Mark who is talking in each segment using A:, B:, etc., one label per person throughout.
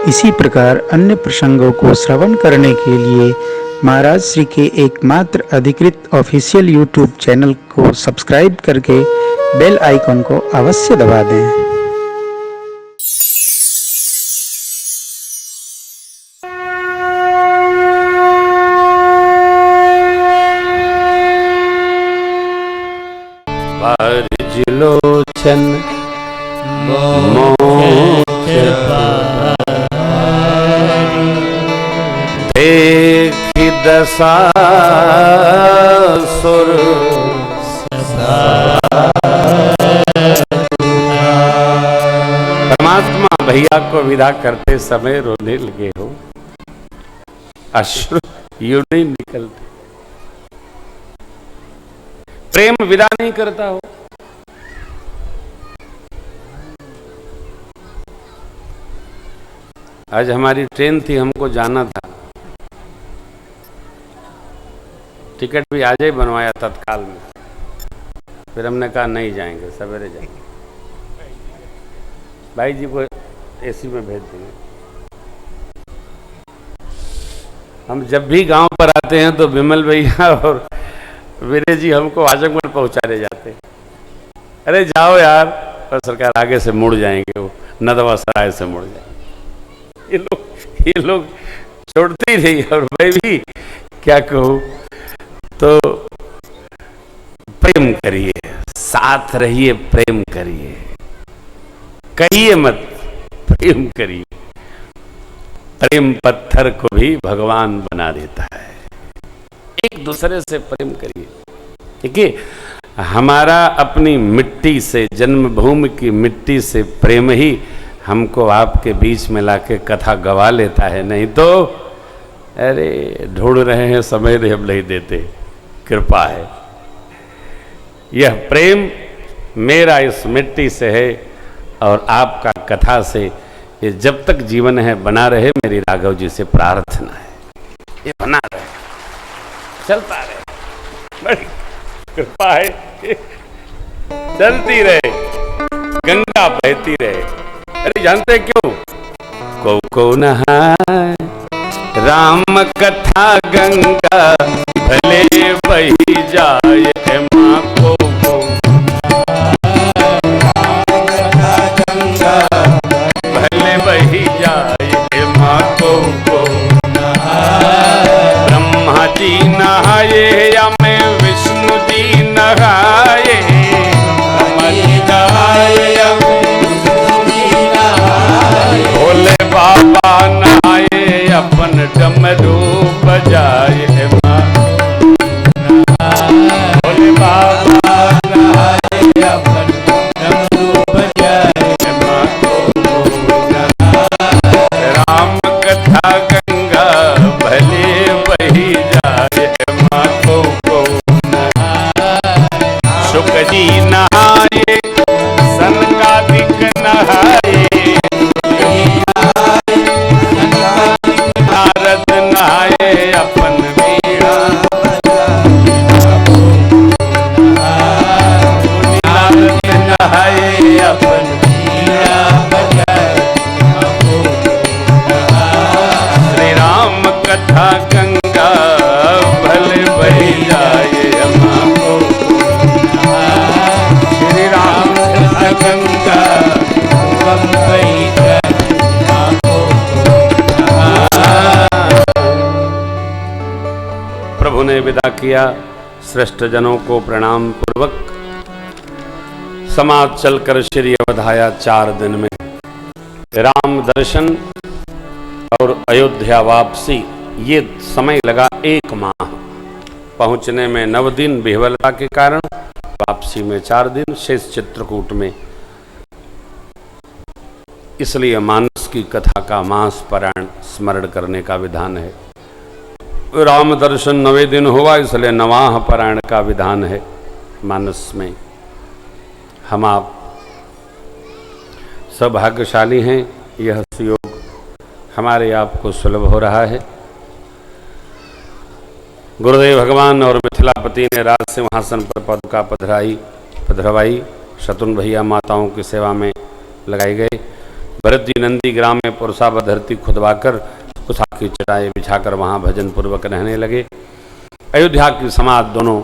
A: इसी प्रकार अन्य प्रसंगों को श्रवण करने के लिए महाराज श्री के एकमात्र अधिकृत ऑफिशियल यूट्यूब चैनल को सब्सक्राइब करके बेल आइकन को अवश्य दबा दें।
B: लोचन देखि दशा सुर परमात्मा भैया को विदा करते समय रोने लगे हो, अश्रु यूं नहीं निकलते। प्रेम विदा नहीं करता हो। आज हमारी ट्रेन थी, हमको जाना था, टिकट भी आज ही बनवाया तत्काल में, फिर हमने कहा नहीं जाएंगे, सवेरे जाएंगे। भाई जी को एसी में भेज देंगे। हम जब भी गांव पर आते हैं तो विमल भैया और वीरे जी हमको आजमगढ़ पहुंचाने जाते हैं। अरे जाओ यार, और सरकार आगे से मुड़ जाएंगे, वो नदवा सराय से मुड़ जाएंगे। ये लोग छोड़ते ही नहीं। और मैं भी क्या कहूं, तो प्रेम करिए, साथ रहिए, प्रेम करिए, कहिए मत, प्रेम करिए। प्रेम पत्थर को भी भगवान बना देता है। एक दूसरे से प्रेम करिए। देखिए, हमारा अपनी मिट्टी से, जन्मभूमि की मिट्टी से प्रेम ही हमको आपके बीच में लाके कथा गवा लेता है। नहीं तो अरे ढूंढ रहे हैं, समय हम नहीं देते। कृपा है, यह प्रेम मेरा इस मिट्टी से है और आपका कथा से ये जब तक जीवन है बना रहे। मेरी राघव जी से प्रार्थना है, ये बना रहे, चलता रहे। बड़ी कृपा है, चलती रहे, गंगा बहती रहे। अरे जानते क्यों? को नहाए राम कथा गंगा, भले बही जाए माँ को गंगा, भले बही जाए माँ को। ब्रह्मा जी नहाए या मैं विष्णु जी नहाए, भोले बाबा नहाए अपन डमरू बजाए माँ। भोले बाबा नहाए अपन डमरू बजाए माँ को। राम कथा गंगा, भले बही जाए माँ को। शुक जी नहाए, सनकादिक नहाए, नारद नहाए अपन वीणा, नारद नहाए अपन वीणा बजाए। श्री राम कथा गंगा, भले बही जाए माँ को। श्री राम कथा गंगा, बही जाए माँ को। प्रभु ने विदा किया। श्रेष्ठ जनों को प्रणाम पूर्वक समाज चलकर श्री अवधाया 4 दिन में राम दर्शन और अयोध्या वापसी। ये समय लगा 1 माह पहुंचने में, 9 दिन विह्वलता के कारण, वापसी में 4 दिन, शेष चित्रकूट में। इसलिए मानस की कथा का मास पारायण स्मरण करने का विधान है। राम दर्शन 9वें दिन हुआ, इसलिए नवाह पारायण का विधान है मानस में। हम आप सौभाग्यशाली हैं, यह सुयोग हमारे आपको सुलभ हो रहा है। गुरुदेव भगवान और मिथिलापति ने राज सिंहासन पर पादुका पधरवाई, शत्रुघ्न भैया माताओं की सेवा में लगाए गए। भरत जी नंदी ग्राम में पुरसावत धरती खुदवाकर कुशा की चटाई बिछाकर वहां भजन पूर्वक रहने लगे। अयोध्या की समाज दोनों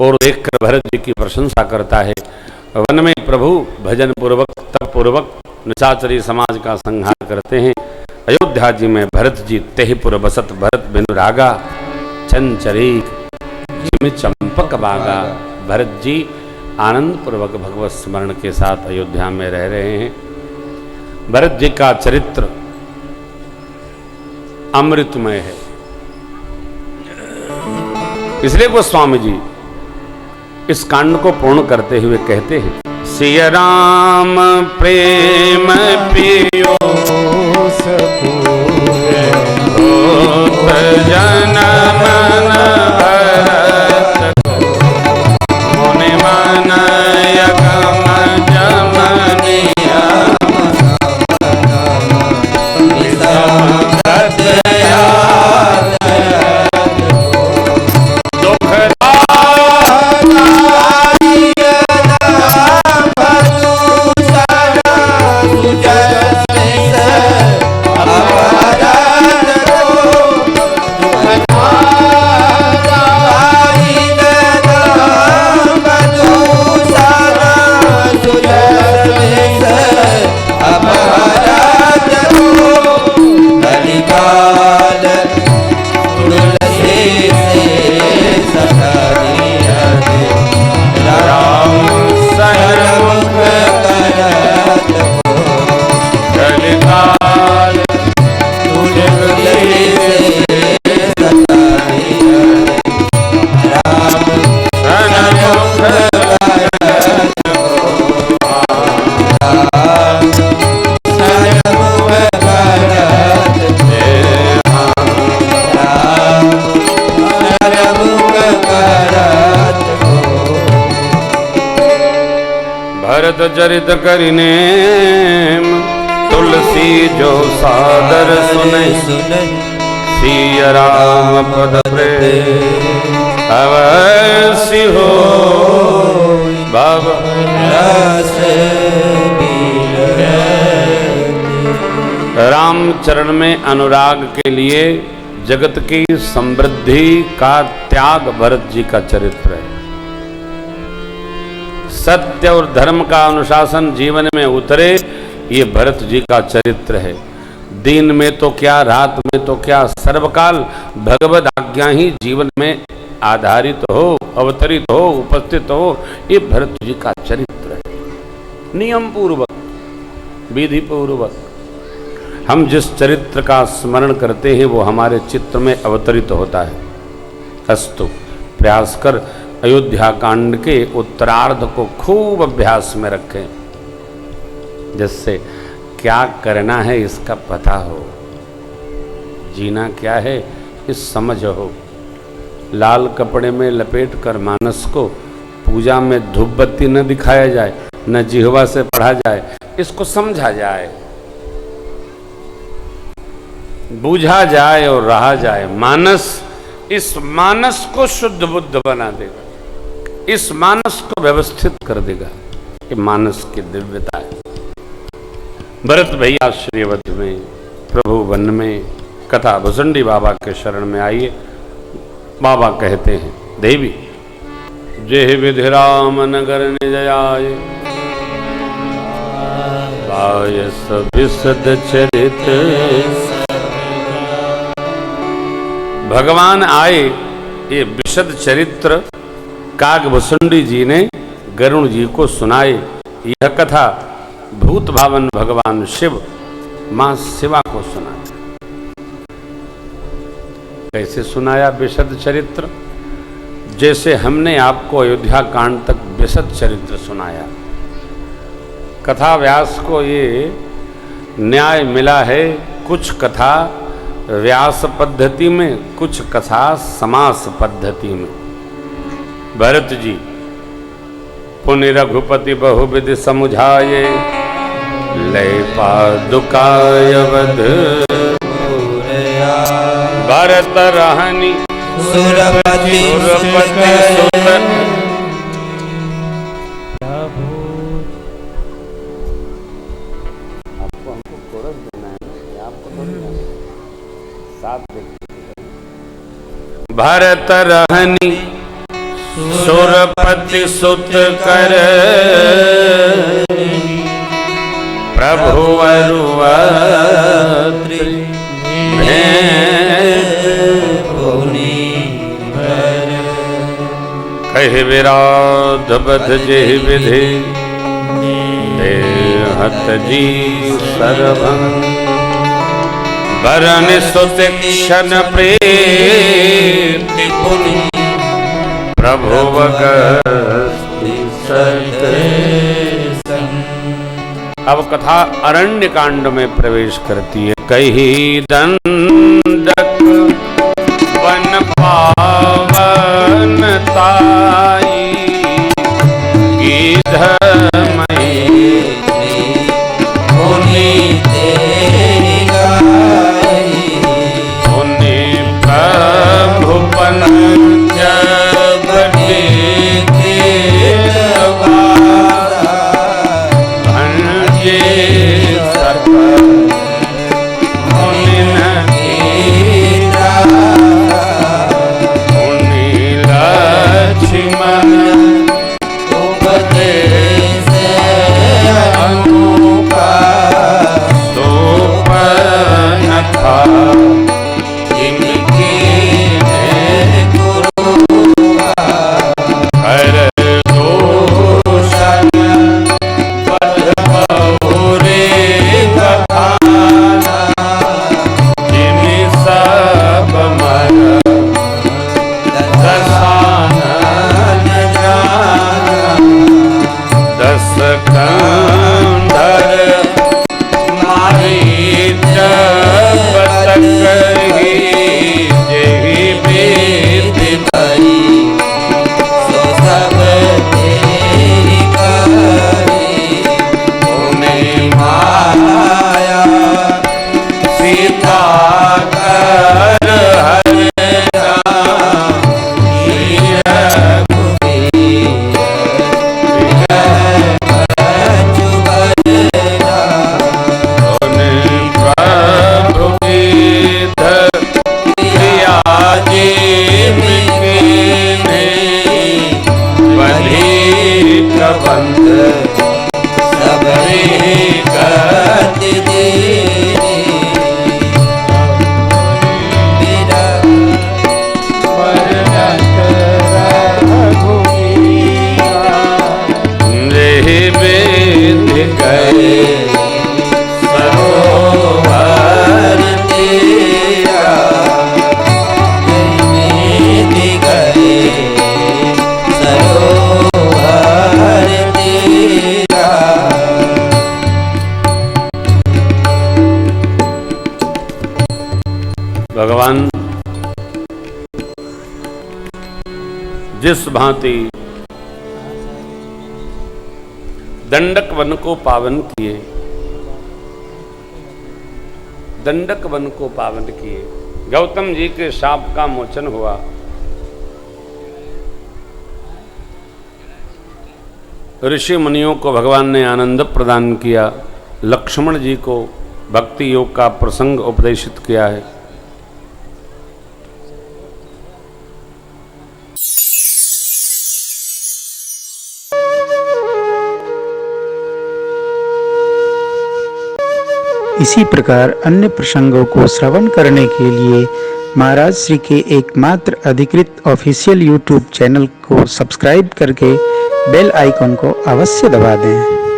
B: और देखकर भरत जी की प्रशंसा करता है। वन में प्रभु भजन पूर्वक तप पूर्वक निशाचरी समाज का संहार करते हैं। अयोध्या जी में भरत जी तेहपुर बसत भरत बिनु रागा चंचरी जिम चंपक बागा। भरत जी आनंद पूर्वक भगवत स्मरण के साथ अयोध्या में रह रहे हैं। भरत जी का चरित्र अमृतमय है। इसलिए गोस्वामी जी इस कांड को पूर्ण करते हुए कहते हैं, सिया राम प्रेम पियो जन मन भरत मुनि मन यगम जमनिया चरित करिने तुलसी जो सादर सुने सिया राम पद अवश्य हो बाबा। राम चरण में अनुराग के लिए जगत की समृद्धि का त्याग भरत जी का चरित्र है। सत्य और धर्म का अनुशासन जीवन में उतरे, ये भरत जी का चरित्र है। दिन में तो क्या, रात में तो क्या, सर्वकाल भगवद आज्ञा ही जीवन में आधारित हो, अवतरित हो, उपस्थित हो, ये भरत जी का चरित्र है। नियम पूर्वक, विधि पूर्वक हम जिस चरित्र का स्मरण करते हैं वो हमारे चित्त में अवतरित होता है। अस्तु प्रयास कर अयोध्या कांड के उत्तरार्ध को खूब अभ्यास में रखें, जिससे क्या करना है इसका पता हो, जीना क्या है इस समझ हो। लाल कपड़े में लपेट कर मानस को पूजा में धूप बत्ती न दिखाया जाए, न जिह्वा से पढ़ा जाए, इसको समझा जाए, बूझा जाए और रहा जाए। मानस इस मानस को शुद्ध बुद्ध बना देगा, इस मानस को व्यवस्थित कर देगा। ये मानस की दिव्यता है। भरत भैया श्रीवत में, प्रभु वन में, कथा भुसंडी बाबा के शरण में आइए। बाबा कहते हैं, देवी जेह विधि राम नगर निजयाय पायस विशद चरित। भगवान आए, ये विशद चरित्र कागभुसुंडी जी ने गरुण जी को सुनाए। यह कथा भूत भावन भगवान शिव मां शिवा को सुनाया। कैसे सुनाया विशद चरित्र? जैसे हमने आपको अयोध्या कांड तक विशद चरित्र सुनाया। कथा व्यास को ये न्याय मिला है, कुछ कथा व्यास पद्धति में, कुछ कथा समास पद्धति में। भरत जी पुनि रघुपति बहुविधि समुझाये लय पादुकाय वध भरत रहनी सुरपति सुत। आपको भरत रहनी सुरपति सुत कर प्रभु अरुअत्रि कहि विराध बध जेहि विधि देहत जी सर्वं वरन सुतिक्षण प्रीति पुनि प्रभु अब कथा अरण्य कांड में प्रवेश करती है। कही दंडक वन पावन ताई गिधमयी मुनि मुनि प्रभु पंच भगवान जिस भांति दंडक वन को पावन किए, दंडक वन को पावन किए, गौतम जी के शाप का मोचन हुआ। ऋषि मुनियों को भगवान ने आनंद प्रदान किया। लक्ष्मण जी को भक्ति योग का प्रसंग उपदेशित किया है।
A: इसी प्रकार अन्य प्रसंगों को श्रवण करने के लिए महाराज श्री के एकमात्र अधिकृत ऑफिशियल यूट्यूब चैनल को सब्सक्राइब करके बेल आइकन को अवश्य दबा दें।